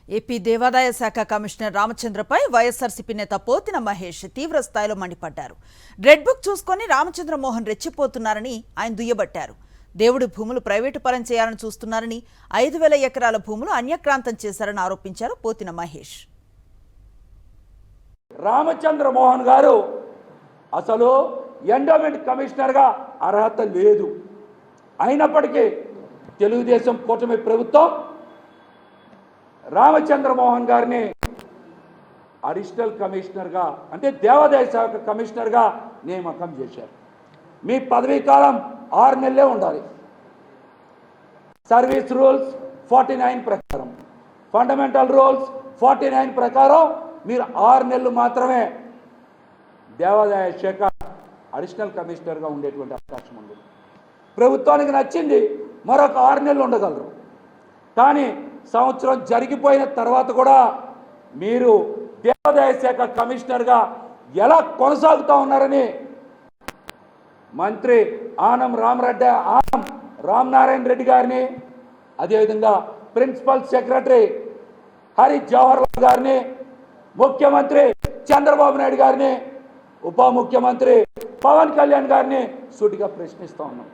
AP దేవాదాయ శాఖ commissioner రామచంద్రపై YSRCP నేత పోతిన మహేష్ తీవ్ర స్థాయిలో మండిపడ్డారు. రెడ్ బుక్ చూసుకొని రామచంద్రమోహన్ రెచ్చిపోతున్నారని ఆయన దుయ్యబట్టారు. దేవుడి భూములు ప్రైవేటు పరం చేయాలని చూస్తున్నారని 5,000 ఎకరాల భూములు అన్యక్రాంతం చేశారని ఆరోపించారు పోతిన మహేష్. రామచంద్రమోహన్ గారు అసలు ఎండోమెంట్ కమిషనర్గా అర్హత లేదు. అయినప్పటికీ తెలుగుదేశం కూటమి ప్రభుత్వం రామచంద్రమోహన్ గారిని అడిషనల్ కమిషనర్గా అంటే దేవాదాయ శాఖ కమిషనర్గా నియామకం చేశారు. మీ పదవీ కాలం 6 నెలలే ఉండాలి. సర్వీస్ రూల్స్ 49 ప్రకారం, ఫండమెంటల్ రూల్స్ 49 ప్రకారం మీరు 6 నెలలు మాత్రమే దేవాదాయ శాఖ అడిషనల్ కమిషనర్గా ఉండేటువంటి అవకాశం ఉంది. ప్రభుత్వానికి నచ్చింది మరొక 6 నెలలు ఉండగలరు. కానీ సంవత్సరం జరిగిపోయిన తర్వాత కూడా మీరు దేవాదాయ శాఖ కమిషనర్గా ఎలా కొనసాగుతూ ఉన్నారని మంత్రి ఆనం రామనారాయణ రెడ్డి గారిని, అదేవిధంగా ప్రిన్సిపల్ సెక్రటరీ హరి జవహర్ లాల్ గారిని, ముఖ్యమంత్రి చంద్రబాబు నాయుడు గారిని, ఉప ముఖ్యమంత్రి పవన్ కళ్యాణ్ గారిని సూటిగా ప్రశ్నిస్తూ ఉన్నాం.